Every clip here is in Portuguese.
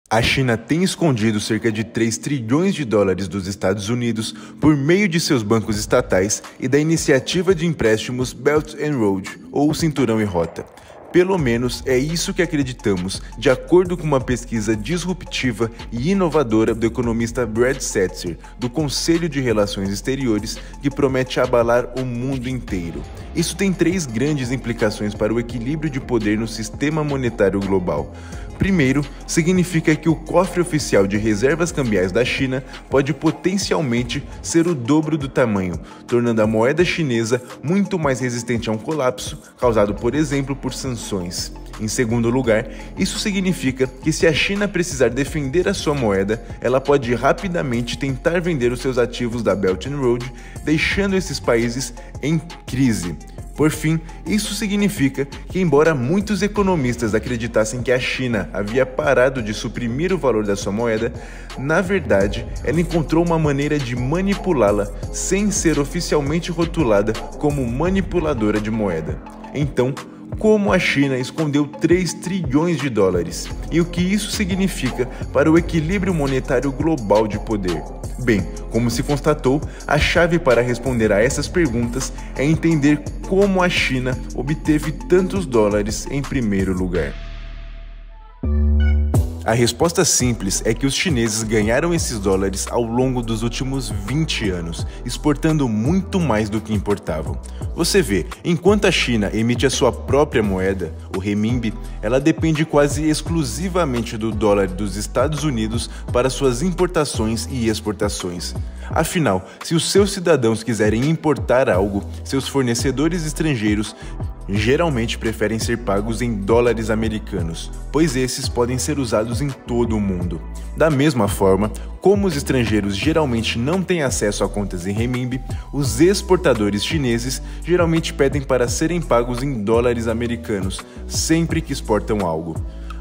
A China tem escondido cerca de 3 trilhões de dólares dos Estados Unidos por meio de seus bancos estatais e da iniciativa de empréstimos Belt and Road, ou Cinturão e Rota. Pelo menos é isso que acreditamos, de acordo com uma pesquisa disruptiva e inovadora do economista Brad Setser, do Conselho de Relações Exteriores, que promete abalar o mundo inteiro. Isso tem 3 grandes implicações para o equilíbrio de poder no sistema monetário global. Primeiro, significa que o cofre oficial de reservas cambiais da China pode potencialmente ser o dobro do tamanho, tornando a moeda chinesa muito mais resistente a um colapso, causado, por exemplo, por sanções. Em segundo lugar, isso significa que se a China precisar defender a sua moeda, ela pode rapidamente tentar vender os seus ativos da Belt and Road, deixando esses países em crise. Por fim, isso significa que, embora muitos economistas acreditassem que a China havia parado de suprimir o valor da sua moeda, na verdade, ela encontrou uma maneira de manipulá-la sem ser oficialmente rotulada como manipuladora de moeda. Então, como a China escondeu 3 trilhões de dólares e o que isso significa para o equilíbrio monetário global de poder? Bem, como se constatou, a chave para responder a essas perguntas é entender como a China obteve tantos dólares em primeiro lugar. A resposta simples é que os chineses ganharam esses dólares ao longo dos últimos 20 anos, exportando muito mais do que importavam. Você vê, enquanto a China emite a sua própria moeda, o renminbi, ela depende quase exclusivamente do dólar dos Estados Unidos para suas importações e exportações. Afinal, se os seus cidadãos quiserem importar algo, seus fornecedores estrangeiros geralmente preferem ser pagos em dólares americanos, pois esses podem ser usados em todo o mundo. Da mesma forma, como os estrangeiros geralmente não têm acesso a contas em renminbi, os exportadores chineses geralmente pedem para serem pagos em dólares americanos, sempre que exportam algo.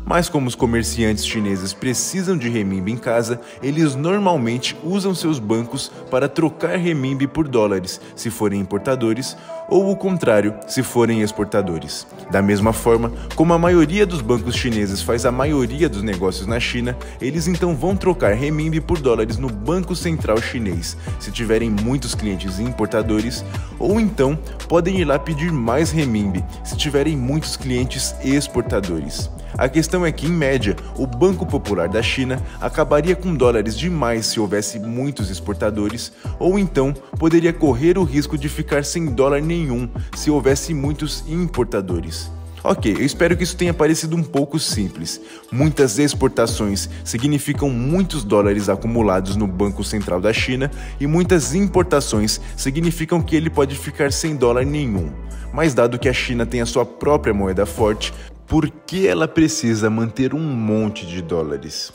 Mas como os comerciantes chineses precisam de renminbi em casa, eles normalmente usam seus bancos para trocar renminbi por dólares, se forem importadores, ou o contrário, se forem exportadores. Da mesma forma, como a maioria dos bancos chineses faz a maioria dos negócios na China, eles então vão trocar renminbi por dólares no Banco Central Chinês, se tiverem muitos clientes importadores, ou então podem ir lá pedir mais renminbi, se tiverem muitos clientes exportadores. A questão é que, em média, o Banco Popular da China acabaria com dólares demais se houvesse muitos exportadores, ou então poderia correr o risco de ficar sem dólar nenhum se houvesse muitos importadores. Ok, eu espero que isso tenha parecido um pouco simples. Muitas exportações significam muitos dólares acumulados no Banco Central da China e muitas importações significam que ele pode ficar sem dólar nenhum. Mas dado que a China tem a sua própria moeda forte, por que ela precisa manter um monte de dólares?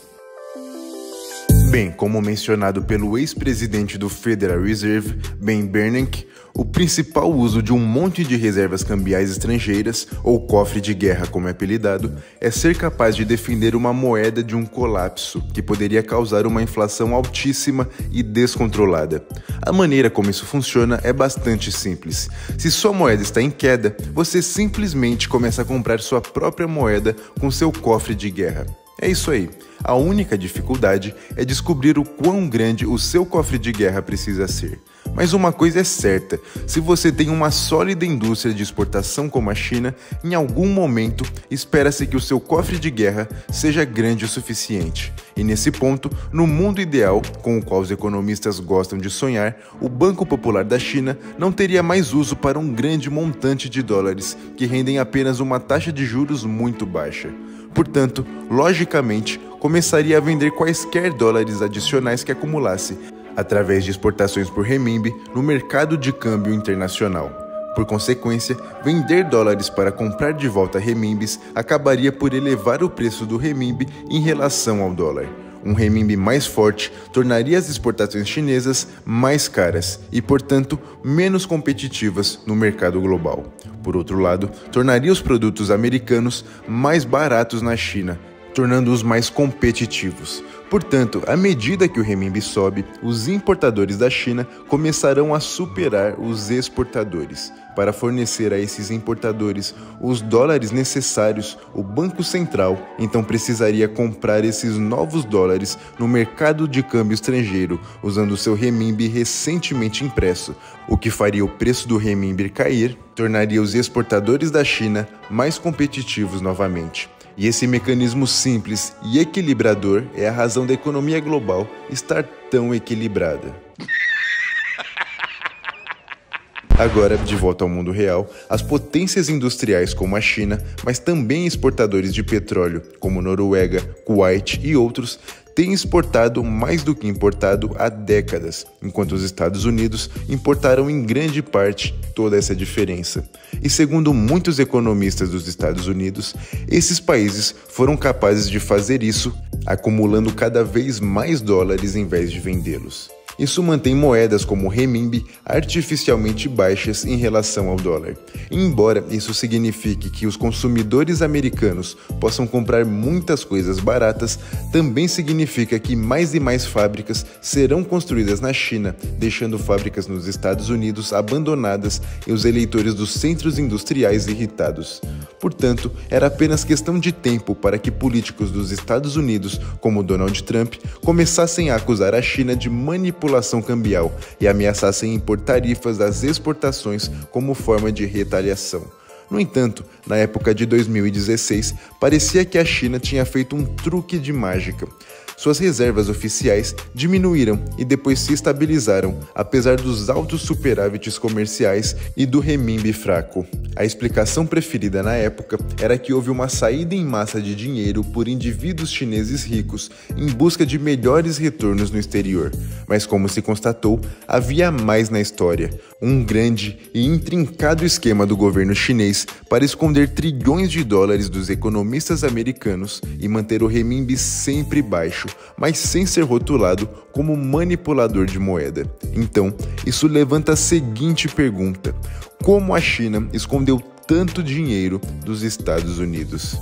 Bem, como mencionado pelo ex-presidente do Federal Reserve, Ben Bernanke, o principal uso de um monte de reservas cambiais estrangeiras, ou cofre de guerra como é apelidado, é ser capaz de defender uma moeda de um colapso, que poderia causar uma inflação altíssima e descontrolada. A maneira como isso funciona é bastante simples. Se sua moeda está em queda, você simplesmente começa a comprar sua própria moeda com seu cofre de guerra. É isso aí. A única dificuldade é descobrir o quão grande o seu cofre de guerra precisa ser. Mas uma coisa é certa, se você tem uma sólida indústria de exportação como a China, em algum momento espera-se que o seu cofre de guerra seja grande o suficiente. E nesse ponto, no mundo ideal, com o qual os economistas gostam de sonhar, o Banco Popular da China não teria mais uso para um grande montante de dólares, que rendem apenas uma taxa de juros muito baixa. Portanto, logicamente, começaria a vender quaisquer dólares adicionais que acumulasse, através de exportações por renminbi no mercado de câmbio internacional. Por consequência, vender dólares para comprar de volta renminbis acabaria por elevar o preço do renminbi em relação ao dólar. Um renminbi mais forte tornaria as exportações chinesas mais caras e, portanto, menos competitivas no mercado global. Por outro lado, tornaria os produtos americanos mais baratos na China tornando-os mais competitivos. Portanto, à medida que o renminbi sobe, os importadores da China começarão a superar os exportadores. Para fornecer a esses importadores os dólares necessários, o Banco Central então precisaria comprar esses novos dólares no mercado de câmbio estrangeiro, usando seu renminbi recentemente impresso, o que faria o preço do renminbi cair, tornaria os exportadores da China mais competitivos novamente. E esse mecanismo simples e equilibrador é a razão da economia global estar tão equilibrada. Agora, de volta ao mundo real, as potências industriais como a China, mas também exportadores de petróleo como Noruega, Kuwait e outros, têm exportado mais do que importado há décadas, enquanto os Estados Unidos importaram em grande parte toda essa diferença. E segundo muitos economistas dos Estados Unidos, esses países foram capazes de fazer isso, acumulando cada vez mais dólares em vez de vendê-los. Isso mantém moedas como o renminbi artificialmente baixas em relação ao dólar. Embora isso signifique que os consumidores americanos possam comprar muitas coisas baratas, também significa que mais e mais fábricas serão construídas na China, deixando fábricas nos Estados Unidos abandonadas e os eleitores dos centros industriais irritados. Portanto, era apenas questão de tempo para que políticos dos Estados Unidos, como Donald Trump, começassem a acusar a China de manipulação cambial e ameaçassem impor tarifas das exportações como forma de retaliação. No entanto, na época de 2016, parecia que a China tinha feito um truque de mágica. Suas reservas oficiais diminuíram e depois se estabilizaram, apesar dos altos superávites comerciais e do renminbi fraco. A explicação preferida na época era que houve uma saída em massa de dinheiro por indivíduos chineses ricos em busca de melhores retornos no exterior. Mas como se constatou, havia mais na história. Um grande e intrincado esquema do governo chinês para esconder trilhões de dólares dos economistas americanos e manter o renminbi sempre baixo, mas sem ser rotulado como manipulador de moeda. Então, isso levanta a seguinte pergunta: como a China escondeu tanto dinheiro dos Estados Unidos?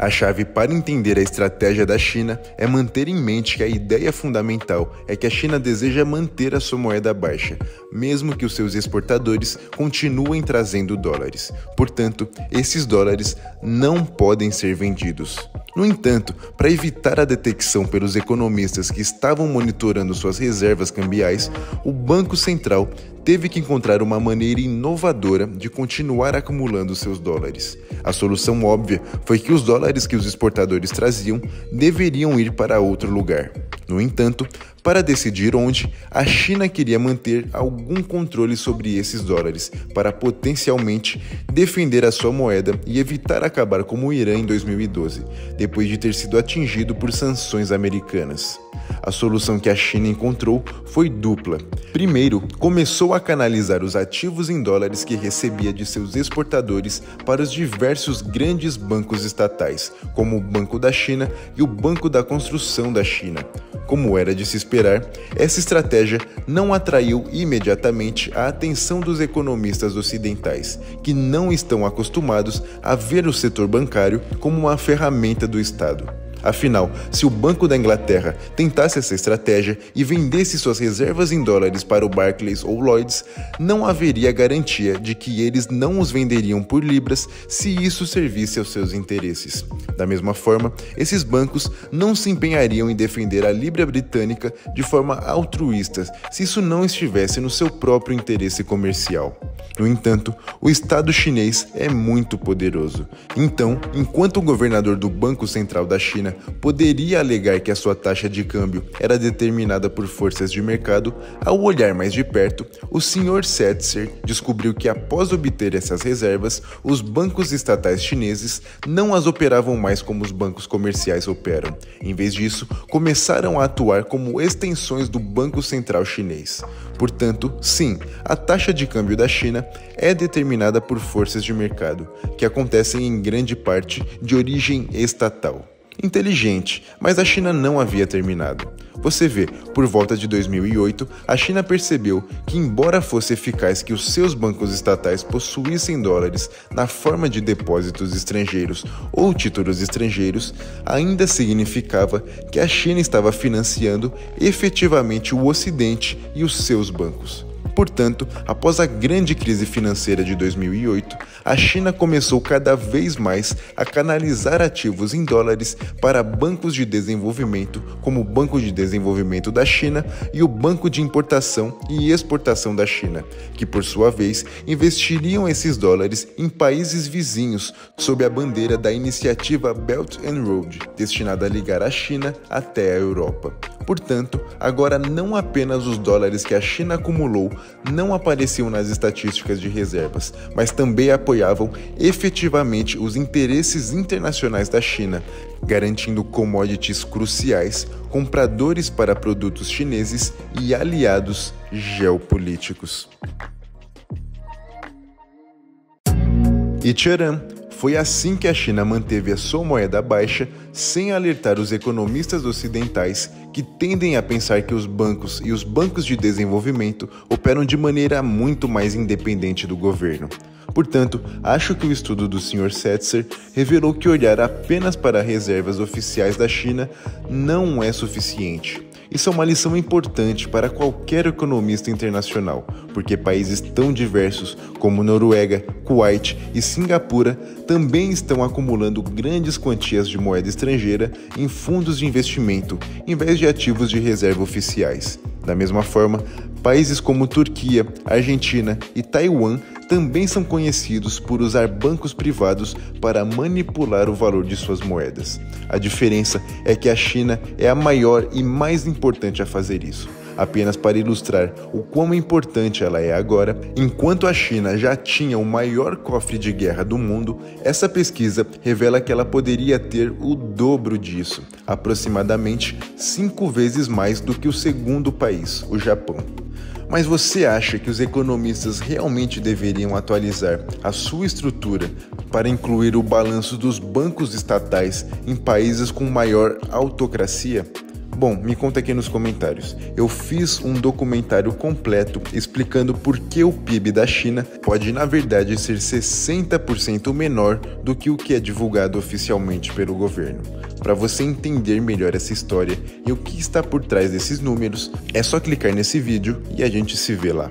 A chave para entender a estratégia da China é manter em mente que a ideia fundamental é que a China deseja manter a sua moeda baixa, mesmo que os seus exportadores continuem trazendo dólares. Portanto, esses dólares não podem ser vendidos. No entanto, para evitar a detecção pelos economistas que estavam monitorando suas reservas cambiais, o Banco Central teve que encontrar uma maneira inovadora de continuar acumulando seus dólares. A solução óbvia foi que os dólares que os exportadores traziam deveriam ir para outro lugar. No entanto, para decidir onde, a China queria manter algum controle sobre esses dólares para potencialmente defender a sua moeda e evitar acabar como o Irã em 2012, depois de ter sido atingido por sanções americanas. A solução que a China encontrou foi dupla. Primeiro, começou a canalizar os ativos em dólares que recebia de seus exportadores para os diversos grandes bancos estatais, como o Banco da China e o Banco da Construção da China. Como era de se esperar, essa estratégia não atraiu imediatamente a atenção dos economistas ocidentais, que não estão acostumados a ver o setor bancário como uma ferramenta do Estado. Afinal, se o Banco da Inglaterra tentasse essa estratégia e vendesse suas reservas em dólares para o Barclays ou Lloyds, não haveria garantia de que eles não os venderiam por libras se isso servisse aos seus interesses. Da mesma forma, esses bancos não se empenhariam em defender a libra britânica de forma altruísta se isso não estivesse no seu próprio interesse comercial. No entanto, o Estado chinês é muito poderoso. Então, enquanto o governador do Banco Central da China poderia alegar que a sua taxa de câmbio era determinada por forças de mercado, ao olhar mais de perto, o Sr. Setzer descobriu que após obter essas reservas, os bancos estatais chineses não as operavam mais como os bancos comerciais operam. Em vez disso, começaram a atuar como extensões do Banco Central chinês. Portanto, sim, a taxa de câmbio da China é determinada por forças de mercado, que acontecem em grande parte de origem estatal. Inteligente, mas a China não havia terminado. Você vê, por volta de 2008, a China percebeu que, embora fosse eficaz que os seus bancos estatais possuíssem dólares na forma de depósitos estrangeiros ou títulos estrangeiros, ainda significava que a China estava financiando efetivamente o Ocidente e os seus bancos. Portanto, após a grande crise financeira de 2008, a China começou cada vez mais a canalizar ativos em dólares para bancos de desenvolvimento, como o Banco de Desenvolvimento da China e o Banco de Importação e Exportação da China, que por sua vez investiriam esses dólares em países vizinhos sob a bandeira da iniciativa Belt and Road, destinada a ligar a China até a Europa. Portanto, agora não apenas os dólares que a China acumulou não apareciam nas estatísticas de reservas, mas também apoiavam efetivamente os interesses internacionais da China, garantindo commodities cruciais, compradores para produtos chineses e aliados geopolíticos. E tcharam! Foi assim que a China manteve a sua moeda baixa, sem alertar os economistas ocidentais que tendem a pensar que os bancos e os bancos de desenvolvimento operam de maneira muito mais independente do governo. Portanto, acho que o estudo do Sr. Setzer revelou que olhar apenas para reservas oficiais da China não é suficiente. Isso é uma lição importante para qualquer economista internacional, porque países tão diversos como Noruega, Kuwait e Singapura também estão acumulando grandes quantias de moeda estrangeira em fundos de investimento, em vez de ativos de reserva oficiais. Da mesma forma, países como Turquia, Argentina e Taiwan também são conhecidos por usar bancos privados para manipular o valor de suas moedas. A diferença é que a China é a maior e mais importante a fazer isso. Apenas para ilustrar o quão importante ela é agora, enquanto a China já tinha o maior cofre de guerra do mundo, essa pesquisa revela que ela poderia ter o dobro disso, aproximadamente 5 vezes mais do que o segundo país, o Japão. Mas você acha que os economistas realmente deveriam atualizar a sua estrutura para incluir o balanço dos bancos estatais em países com maior autocracia? Bom, me conta aqui nos comentários. Eu fiz um documentário completo explicando por que o PIB da China pode, na verdade, ser 60% menor do que é divulgado oficialmente pelo governo. Para você entender melhor essa história e o que está por trás desses números, é só clicar nesse vídeo e a gente se vê lá.